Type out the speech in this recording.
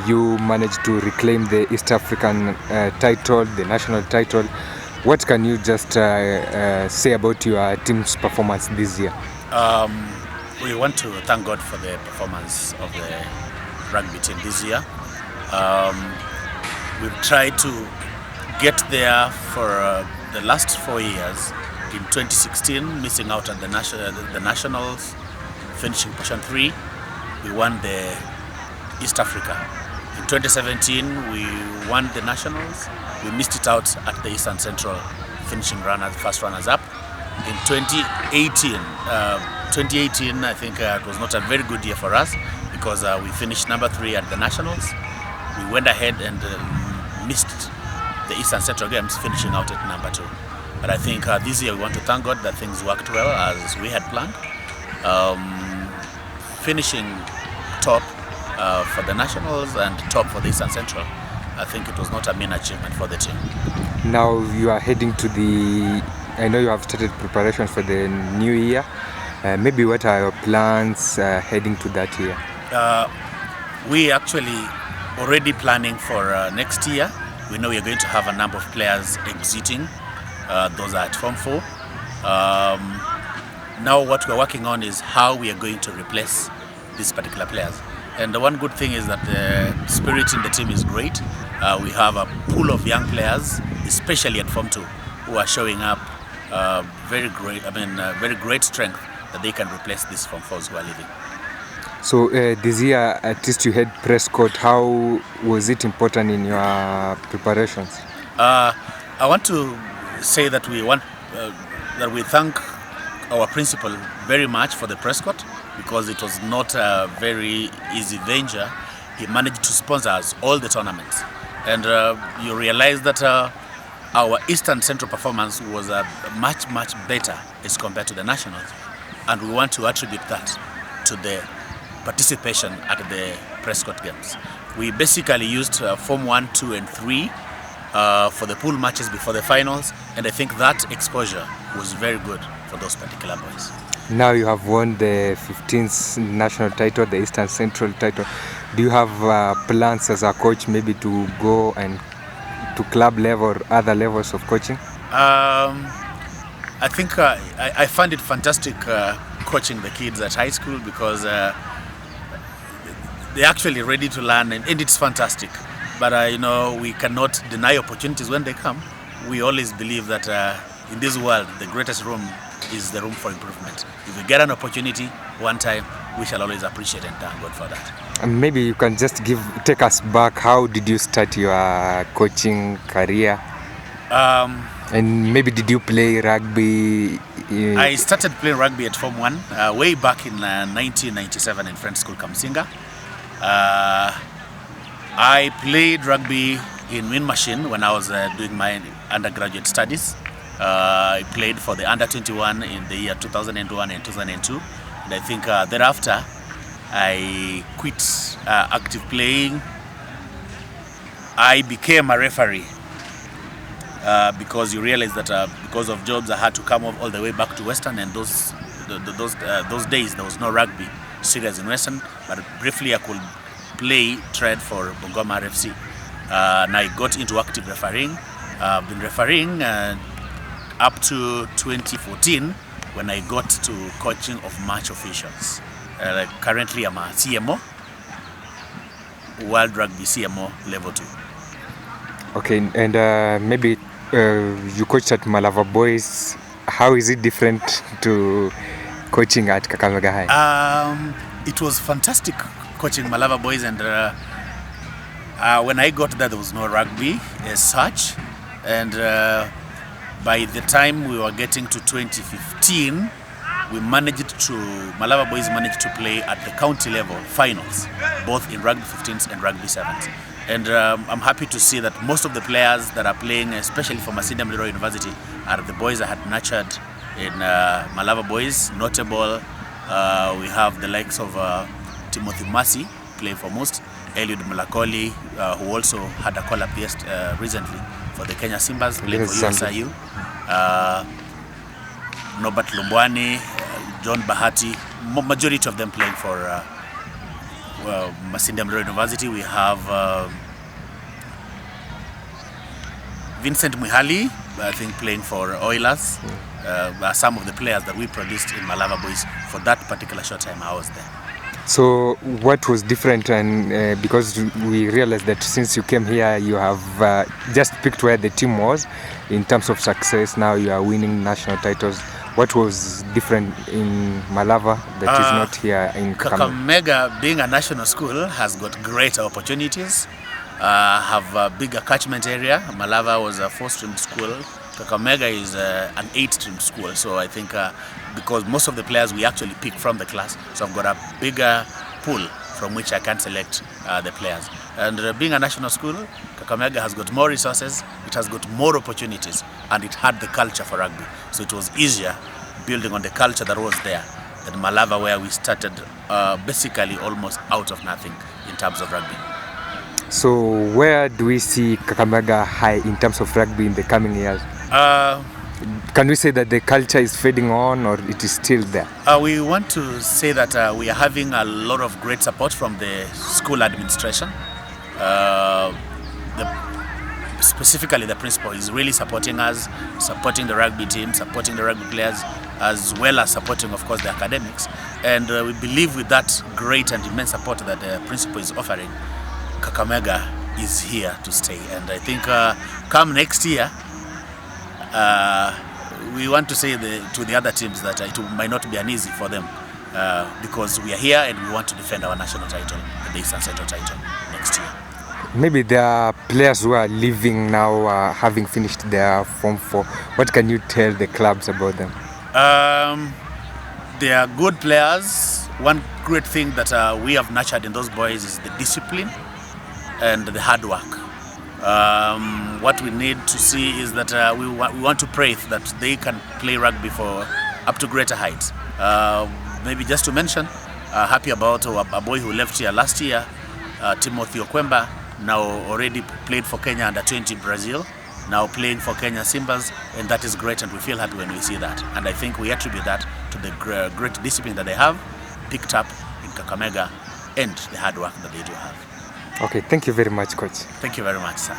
You managed to reclaim the East African title, the national title. What can you just say about your team's performance this year? We want to thank God for the performance of the rugby team this year. We've tried to get there for the last 4 years. In 2016, missing out at the nationals, finishing position 3. We won the East Africa. In 2017, we won the nationals. We missed it out at the Eastern Central, finishing first runners-up. In 2018, I think it was not a very good year for us because we finished number 3 at the nationals. We went ahead and missed the Eastern Central Games, finishing out at number 2. But I think this year we want to thank God that things worked well as we had planned. Finishing top for the nationals and top for the Eastern Central, I think it was not a mean achievement for the team. Now you are heading to I know you have started preparations for the new year. Maybe what are your plans heading to that year? We actually already planning for next year. We know we are going to have a number of players exiting. Those are at Form 4. Now what we're working on is how we are going to replace these particular players. And the one good thing is that the spirit in the team is great. We have a pool of young players, especially at Form 2, who are showing up very great strength that they can replace these Form 4s who are leaving. So this year, at least you had Prescott. How was it important in your preparations? I want to say that we thank our principal very much for the Prescott, because it was not a very easy venture. He managed to sponsor us all the tournaments, and you realize that our Eastern Central performance was much better as compared to the nationals, and we want to attribute that to the participation at the Prescott Games. We basically used Form 1, 2 and 3 for the pool matches before the finals, and I think that exposure was very good for those particular boys. Now you have won the 15th national title, the Eastern Central title. Do you have plans as a coach maybe to go and to club level or other levels of coaching? I think I find it fantastic coaching the kids at high school because they're actually ready to learn, and it's fantastic. But we cannot deny opportunities when they come. We always believe that in this world, the greatest room is the room for improvement. If we get an opportunity one time, we shall always appreciate and thank God for that. And maybe you can just take us back. How did you start your coaching career? And maybe did you play rugby? I started playing rugby at Form 1 way back in 1997 in French School Kamsinga. I played rugby in Wind Machine when I was doing my undergraduate studies. I played for the under-21 in the year 2001 and 2002. And I think thereafter, I quit active playing. I became a referee because you realize that because of jobs, I had to come all the way back to Western, and those days there was no rugby serious in Western, but briefly I could play trade for Bungoma RFC. And I got into active refereeing. I've been refereeing up to 2014 when I got to coaching of match officials. Currently I'm a CMO, World Rugby CMO Level 2. Okay, and maybe you coached at Malava Boys. How is it different to coaching at Kakamega High? It was fantastic coaching Malava Boys, and when I got there was no rugby as such, and by the time we were getting to 2015, Malava Boys managed to play at the county level finals, both in rugby 15s and rugby 7s. And I'm happy to see that most of the players that are playing, especially for Masinde Muliro University, are the boys that had nurtured in Malava Boys. Notable, we have the likes of Timothy Masi, playing for most, Eliud Mulakoli, who also had a call-up recently for the Kenya Simbas, playing for USIU. Norbert Lumbwani, John Bahati, majority of them playing for Masinde Muliro University, we have Vincent Mwihali, I think playing for Oilers. Are some of the players that we produced in Malava Boys for that particular short time I was there. So what was different, and because we realized that since you came here you have just picked where the team was in terms of success, now you are winning national titles. What was different in Malava that is not here in Kakamega? Being a national school has got greater opportunities, have a bigger catchment area. Malava was a 4-stream school. Kakamega is an 8-stream school, so I think because most of the players we actually pick from the class, so I've got a bigger pool from which I can select the players. And being a national school, Kakamega has got more resources, it has got more opportunities, and it had the culture for rugby. So it was easier building on the culture that was there than Malava, where we started basically almost out of nothing in terms of rugby. So where do we see Kakamega High in terms of rugby in the coming years? Can we say that the culture is fading on, or it is still there? We want to say that we are having a lot of great support from the school administration. Specifically the principal is really supporting us, supporting the rugby team, supporting the rugby players, as well as supporting, of course, the academics. And we believe with that great and immense support that the principal is offering, Kakamega is here to stay. And I think come next year, we want to say to the other teams that it might not be uneasy for them because we are here and we want to defend our national title, the Eastern Central title, next year. Maybe there are players who are leaving now, having finished their Form 4. What can you tell the clubs about them? They are good players. One great thing that we have nurtured in those boys is the discipline and the hard work. What we need to see is that we want to pray that they can play rugby for up to greater heights. Maybe just to mention, happy about a boy who left here last year, Timothy Okwemba, now already played for Kenya under 20 Brazil, now playing for Kenya Simbas, and that is great, and we feel happy when we see that. And I think we attribute that to the great discipline that they have picked up in Kakamega and the hard work that they do have. Okay, thank you very much, Coach. Thank you very much, sir.